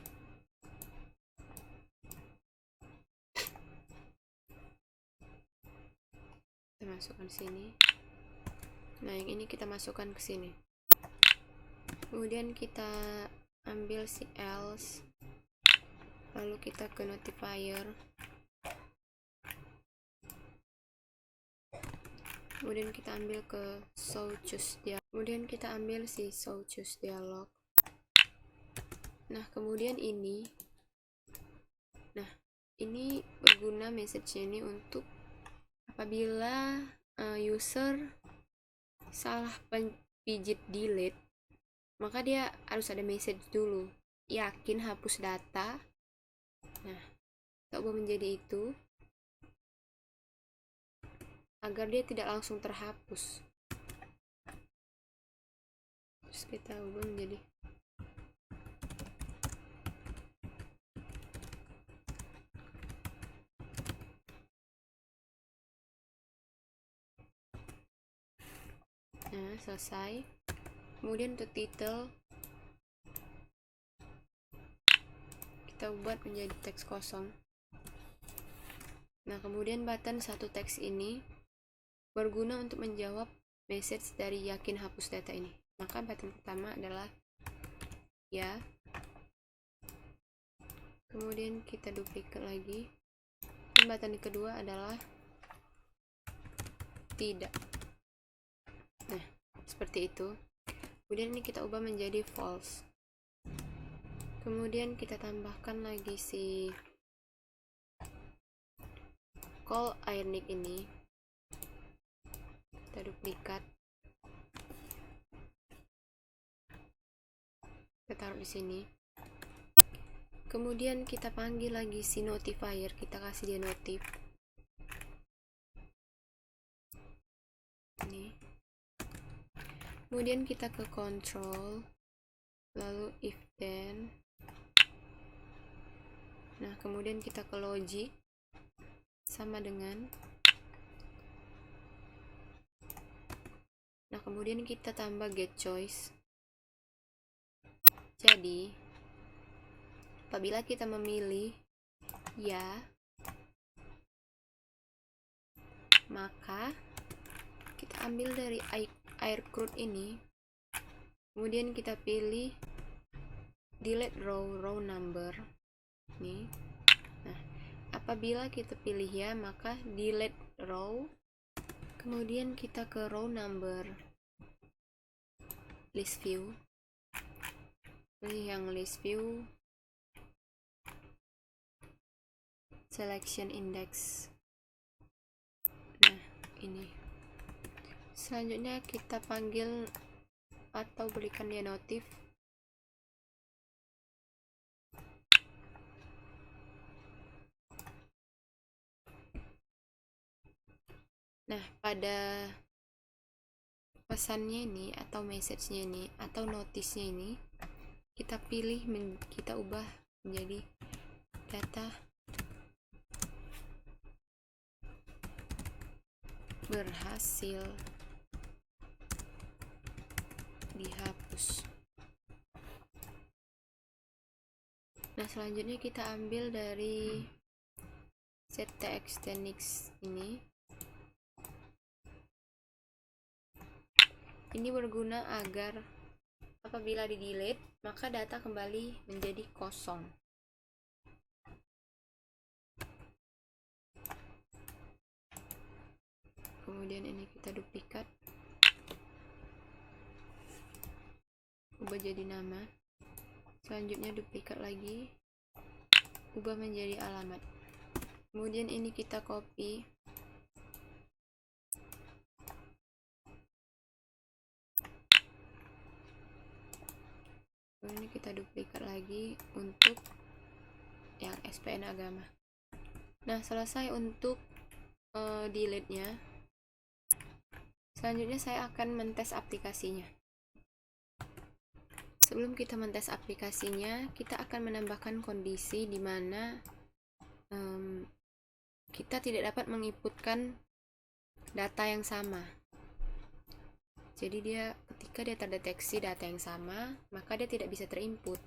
Kita masukkan sini. Nah, yang ini kita masukkan ke sini. Kemudian kita ambil si else. Lalu kita ke notifier. Kemudian kita ambil ke show choose dialog. Kemudian kita ambil si show choose dialog. Nah, kemudian ini berguna message ini untuk apabila user salah pijit delete, maka dia harus ada message dulu, yakin hapus data. Nah, kita ubah menjadi itu agar dia tidak langsung terhapus. Terus kita ubah menjadi nah, selesai. Kemudian untuk title kita buat menjadi teks kosong. Nah, kemudian button satu teks ini berguna untuk menjawab message dari yakin hapus data ini. Maka button pertama adalah ya. Kemudian kita duplicate lagi. Dan button kedua adalah tidak. Nah, seperti itu. Kemudian ini kita ubah menjadi false. Kemudian kita tambahkan lagi si call ironing ini. Kita duplikat. Kita taruh di sini. Kemudian kita panggil lagi si notifier. Kita kasih dia notif. Ini. Kemudian kita ke control, lalu if then. Nah, kemudian kita ke logic, sama dengan. Nah, kemudian kita tambah get choice. Jadi, apabila kita memilih ya, maka kita ambil dari air crude ini, kemudian kita pilih delete row number nih. Nah, apabila kita pilih ya, maka delete row, kemudian kita ke row number list view, pilih yang list view, selection index. Nah, ini selanjutnya kita panggil atau berikan dia notif. Nah, pada pesannya ini atau message-nya ini atau notisnya ini kita pilih, kita ubah menjadi data berhasil dihapus. Nah, selanjutnya kita ambil dari set TXT-Nix ini. Ini berguna agar apabila di-delete, maka data kembali menjadi kosong. Kemudian ini kita duplikat, ubah jadi nama. Selanjutnya duplikat lagi, ubah menjadi alamat. Kemudian ini kita copy, kemudian ini kita duplikat lagi untuk yang SPN agama. Nah, selesai untuk delete-nya. Selanjutnya saya akan mentes aplikasinya. Sebelum kita mentes aplikasinya, kita akan menambahkan kondisi di mana kita tidak dapat menginputkan data yang sama. Jadi ketika dia terdeteksi data yang sama, maka dia tidak bisa terinput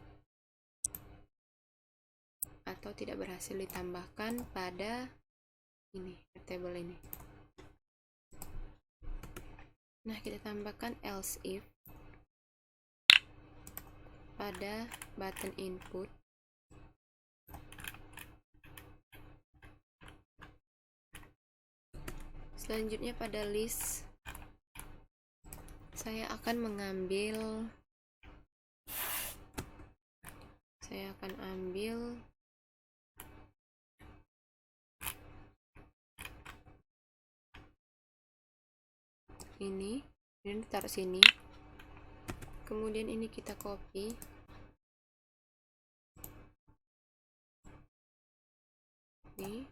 atau tidak berhasil ditambahkan pada ini, table ini. Nah, kita tambahkan else if pada button input. Selanjutnya pada list, saya akan ambil ini taruh sini. Kemudian ini kita copy. Ini.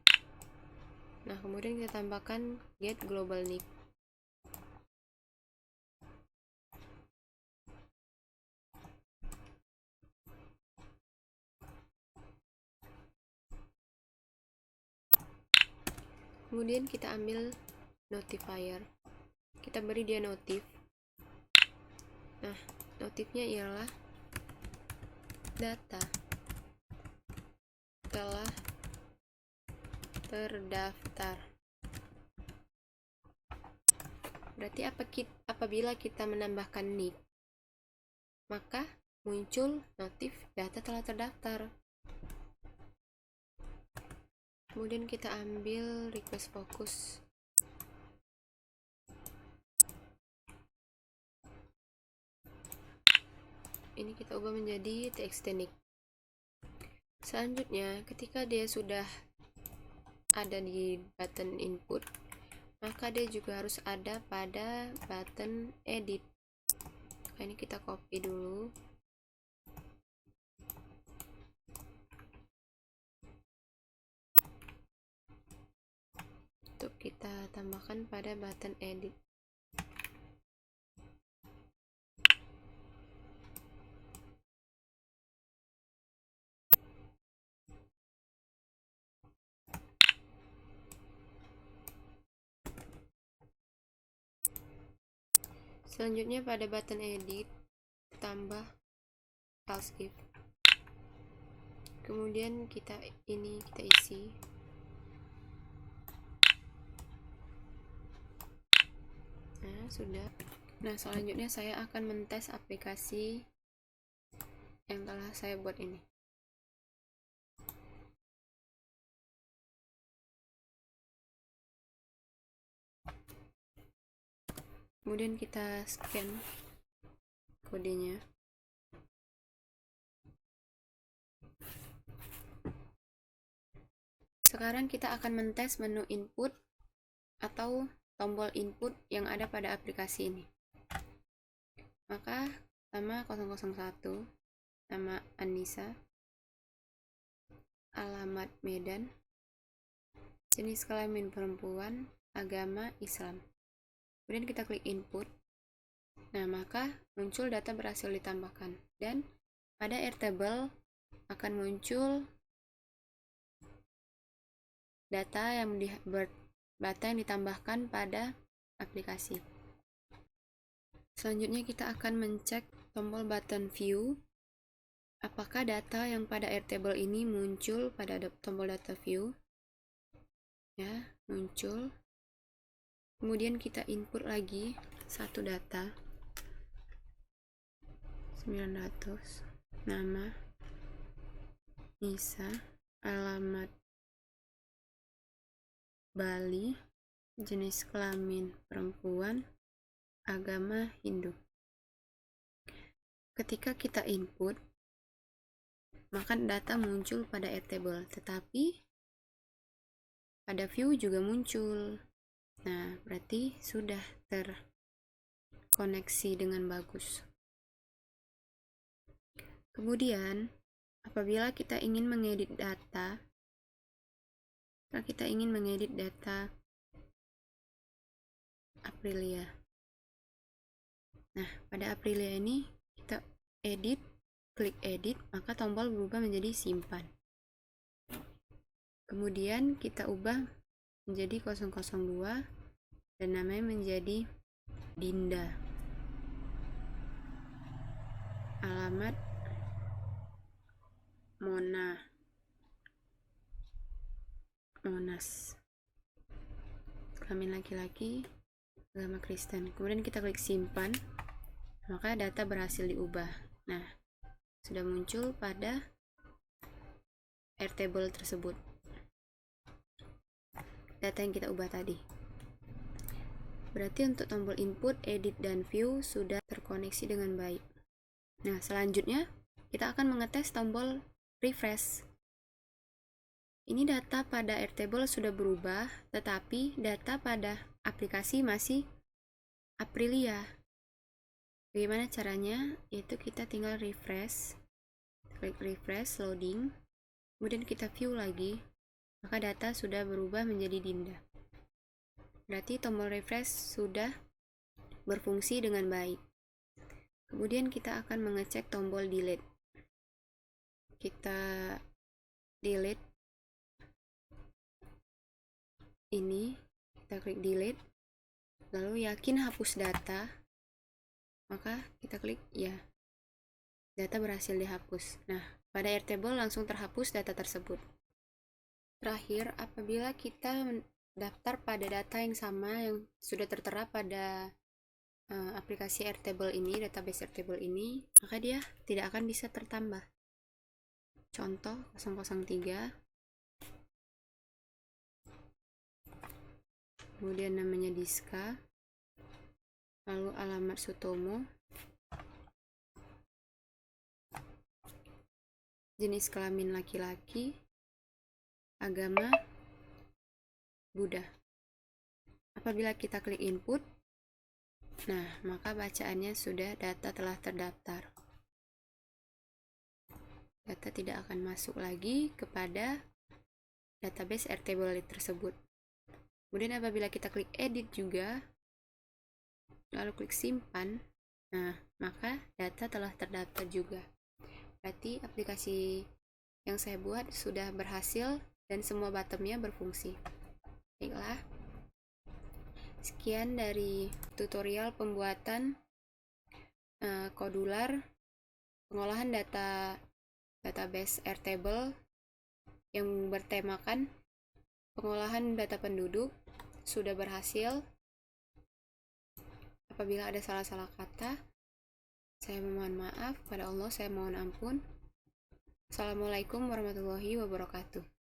Nah, kemudian kita tambahkan get global nick. Kemudian kita ambil notifier. Kita beri dia notif. Nah, notifnya ialah data telah terdaftar. Berarti apabila kita menambahkan nick, maka muncul notif data telah terdaftar. Kemudian kita ambil request focus. Ini kita ubah menjadi TXT-Nick. Selanjutnya, ketika dia sudah ada di button input, maka dia juga harus ada pada button edit. Nah, ini kita copy dulu. Untuk kita tambahkan pada button edit. Selanjutnya pada button edit, tambah else if. Kemudian kita isi. Nah, sudah. Nah, selanjutnya saya akan mentes aplikasi yang telah saya buat ini. Kemudian kita scan kodenya. Sekarang kita akan mentes menu input atau tombol input yang ada pada aplikasi ini. Maka nama 001, nama Anissa, alamat Medan, jenis kelamin perempuan, agama Islam. Kemudian kita klik input. Nah, maka muncul data berhasil ditambahkan, dan pada Airtable akan muncul data yang ditambahkan pada aplikasi. Selanjutnya kita akan mencek tombol button view. Apakah data yang pada Airtable ini muncul pada tombol data view? Ya, muncul. Kemudian kita input lagi satu data. 900. Nama Nisa, alamat Bali, jenis kelamin perempuan, agama Hindu. Ketika kita input, maka data muncul pada Airtable, tetapi pada view juga muncul. Nah, berarti sudah terkoneksi dengan bagus. Kemudian, apabila kita ingin mengedit data, Aprilia. Nah, pada Aprilia ini kita klik edit, maka tombol berubah menjadi simpan. Kemudian kita ubah menjadi 002 dan namanya menjadi Dinda. Alamat Monas. Kelamin laki-laki, agama Kristen. Kemudian kita klik simpan, maka data berhasil diubah. Nah, sudah muncul pada Airtable tersebut data yang kita ubah tadi. Berarti untuk tombol input, edit, dan view sudah terkoneksi dengan baik. Nah, selanjutnya kita akan mengetes tombol refresh. Ini data pada Airtable sudah berubah, tetapi data pada aplikasi masih Aprilia. Bagaimana caranya? Yaitu kita tinggal refresh, klik refresh, loading, kemudian kita view lagi, maka data sudah berubah menjadi Dinda. Berarti tombol refresh sudah berfungsi dengan baik. Kemudian kita akan mengecek tombol delete. Kita delete ini, kita klik delete, lalu yakin hapus data, maka kita klik ya. Data berhasil dihapus. Nah, pada Airtable langsung terhapus data tersebut. Terakhir, apabila kita mendaftar pada data yang sama yang sudah tertera pada aplikasi Airtable ini, database Airtable ini, maka dia tidak akan bisa tertambah. Contoh 003, kemudian namanya Diska, lalu alamat Sutomo, jenis kelamin laki-laki, agama Buddha. Apabila kita klik input, nah, maka bacaannya sudah data telah terdaftar. Data tidak akan masuk lagi kepada database Airtable tersebut. Kemudian apabila kita klik edit juga, lalu klik simpan, nah, maka data telah terdaftar juga. Berarti aplikasi yang saya buat sudah berhasil dan semua bottomnya berfungsi. Baiklah, sekian dari tutorial pembuatan kodular pengolahan database Airtable yang bertemakan pengolahan data penduduk sudah berhasil. Apabila ada salah-salah kata, saya mohon maaf. Pada Allah saya mohon ampun. Assalamualaikum warahmatullahi wabarakatuh.